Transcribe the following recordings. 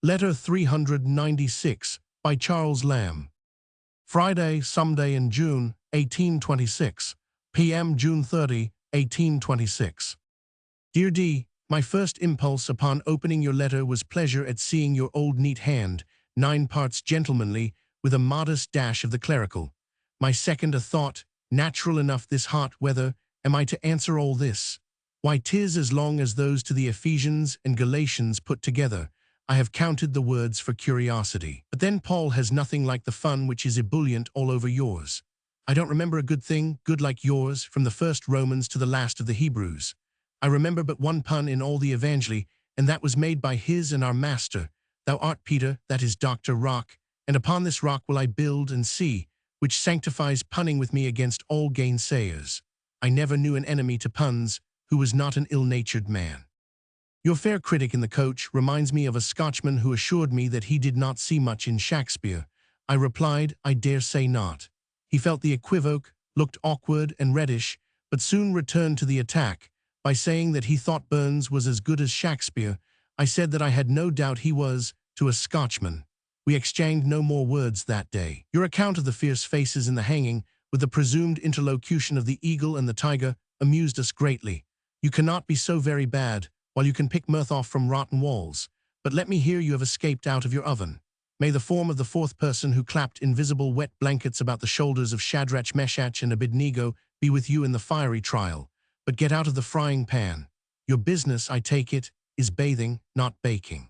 Letter 396 by Charles Lamb. Friday, Sunday in June, 1826. P.M. June 30, 1826. Dear D., my first impulse upon opening your letter was pleasure at seeing your old neat hand, 9 parts gentlemanly, with a modest dash of the clerical. My second a thought, natural enough this hot weather, am I to answer all this? Why, 'tis as long as those to the Ephesians and Galatians put together. I have counted the words for curiosity. But then Paul has nothing like the fun which is ebullient all over yours. I don't remember a good thing, good like yours, from the first Romans to the last of the Hebrews. I remember but one pun in all the Evangeli, and that was made by his and our Master. Thou art Peter, that is Dr. Rock, and upon this rock will I build and see, which sanctifies punning with me against all gainsayers. I never knew an enemy to puns, who was not an ill-natured man. Your fair critic in the coach reminds me of a Scotchman who assured me that he did not see much in Shakespeare. I replied, I dare say not. He felt the equivoque, looked awkward and reddish, but soon returned to the attack, by saying that he thought Burns was as good as Shakespeare. I said that I had no doubt he was, to a Scotchman. We exchanged no more words that day. Your account of the fierce faces in the hanging, with the presumed interlocution of the eagle and the tiger, amused us greatly. You cannot be so very bad, while you can pick mirth off from rotten walls. But let me hear you have escaped out of your oven. May the form of the fourth person who clapped invisible wet blankets about the shoulders of Shadrach, Meshach, and Abednego be with you in the fiery trial. But get out of the frying pan. Your business, I take it, is bathing, not baking.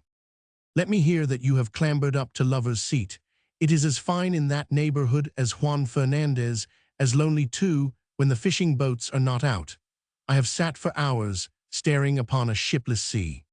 Let me hear that you have clambered up to Lover's Seat. It is as fine in that neighborhood as Juan Fernandez, as lonely too, when the fishing boats are not out. I have sat for hours, staring upon a shipless sea.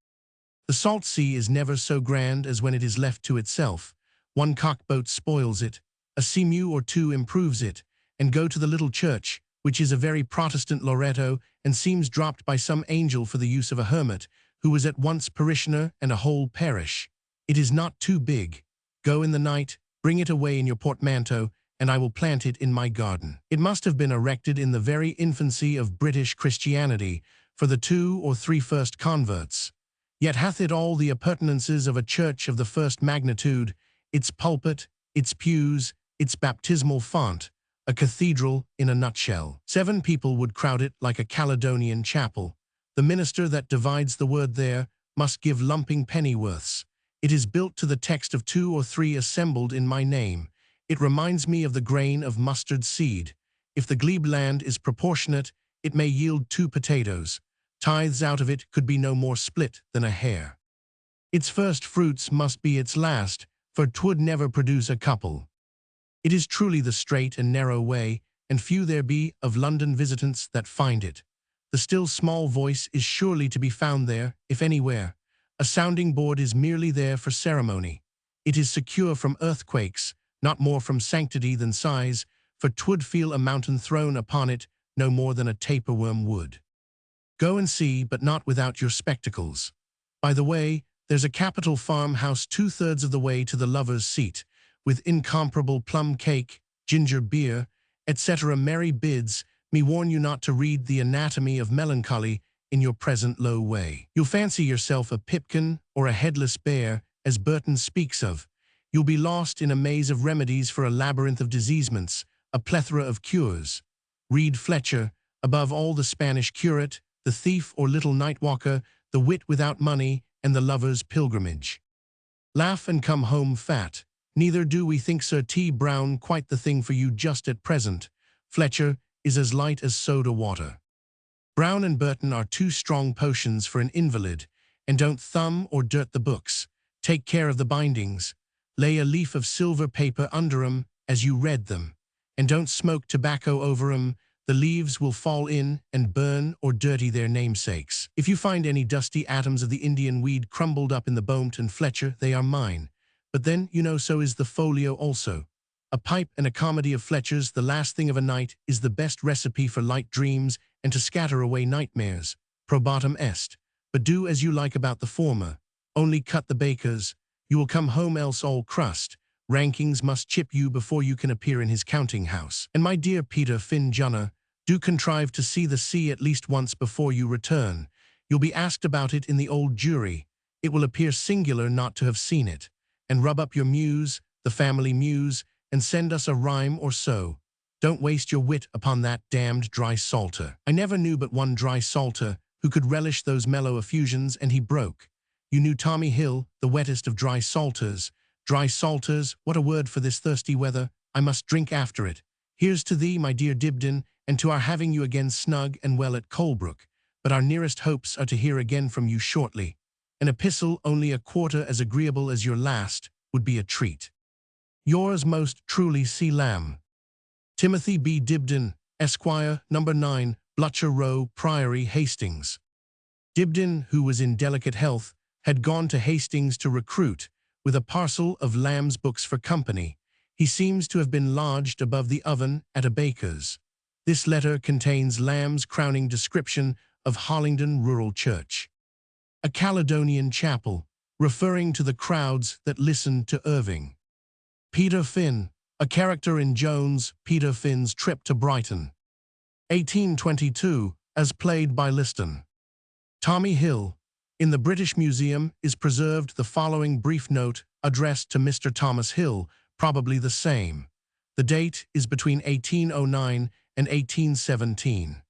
The salt sea is never so grand as when it is left to itself. One cockboat spoils it, a seamew or two improves it, and go to the little church, which is a very Protestant Loretto, and seems dropped by some angel for the use of a hermit, who was at once parishioner and a whole parish. It is not too big. Go in the night, bring it away in your portmanteau, and I will plant it in my garden. It must have been erected in the very infancy of British Christianity, for the 2 or 3 first converts. Yet hath it all the appurtenances of a church of the first magnitude, its pulpit, its pews, its baptismal font, a cathedral in a nutshell. 7 people would crowd it like a Caledonian chapel. The minister that divides the word there must give lumping pennyworths. It is built to the text of 2 or 3 assembled in my name. It reminds me of the grain of mustard seed. If the glebe land is proportionate, it may yield 2 potatoes. Tithes out of it could be no more split than a hair. Its first fruits must be its last, for 'twould never produce a couple. It is truly the straight and narrow way, and few there be of London visitants that find it. The still small voice is surely to be found there, if anywhere. A sounding board is merely there for ceremony. It is secure from earthquakes, not more from sanctity than size, for 'twould feel a mountain thrown upon it no more than a tapeworm would. Go and see, but not without your spectacles. By the way, there's a capital farmhouse 2/3 of the way to the Lover's Seat, with incomparable plum cake, ginger beer, etc. Merry bids me warn you not to read the anatomy of melancholy in your present low way. You'll fancy yourself a pipkin or a headless bear, as Burton speaks of. You'll be lost in a maze of remedies for a labyrinth of diseasements, a plethora of cures. Read Fletcher, above all the Spanish curate, the thief or little night-walker, the wit without money, and the lover's pilgrimage. Laugh and come home fat. Neither do we think Sir T. Brown quite the thing for you just at present. Fletcher is as light as soda water. Brown and Burton are 2 strong potions for an invalid, and don't thumb or dirt the books. Take care of the bindings. Lay a leaf of silver paper under 'em as you read them, and don't smoke tobacco over 'em. The leaves will fall in and burn or dirty their namesakes. If you find any dusty atoms of the Indian weed crumbled up in the Beaumont and Fletcher, they are mine. But then, you know, so is the folio also. A pipe and a comedy of Fletcher's, the last thing of a night, is the best recipe for light dreams and to scatter away nightmares. Probatum est. But do as you like about the former. Only cut the bakers. You will come home else all crust. Rankings must chip you before you can appear in his counting house. And my dear Peter Finn Junner, do contrive to see the sea at least once before you return. You'll be asked about it in the old jury. It will appear singular not to have seen it. And rub up your muse, the family muse, and send us a rhyme or so. Don't waste your wit upon that damned dry salter. I never knew but one dry salter who could relish those mellow effusions, and he broke. You knew Tommy Hill, the wettest of dry salters. Dry salters, what a word for this thirsty weather. I must drink after it. Here's to thee, my dear Dibdin, and to our having you again snug and well at Colebrook. But our nearest hopes are to hear again from you shortly. An epistle only a quarter as agreeable as your last would be a treat. Yours most truly, C. Lamb. Timothy B. Dibdin, Esquire, No. 9, Blutcher Row, Priory, Hastings. Dibdin, who was in delicate health, had gone to Hastings to recruit, with a parcel of Lamb's books for company. He seems to have been lodged above the oven at a baker's. This letter contains Lamb's crowning description of Harlingdon Rural Church. A Caledonian chapel, referring to the crowds that listened to Irving. Peter Finn, a character in Jones' Peter Finn's Trip to Brighton. 1822, as played by Liston. Tommy Hill. In the British Museum is preserved the following brief note addressed to Mr. Thomas Hill, probably the same. The date is between 1809 and 1817.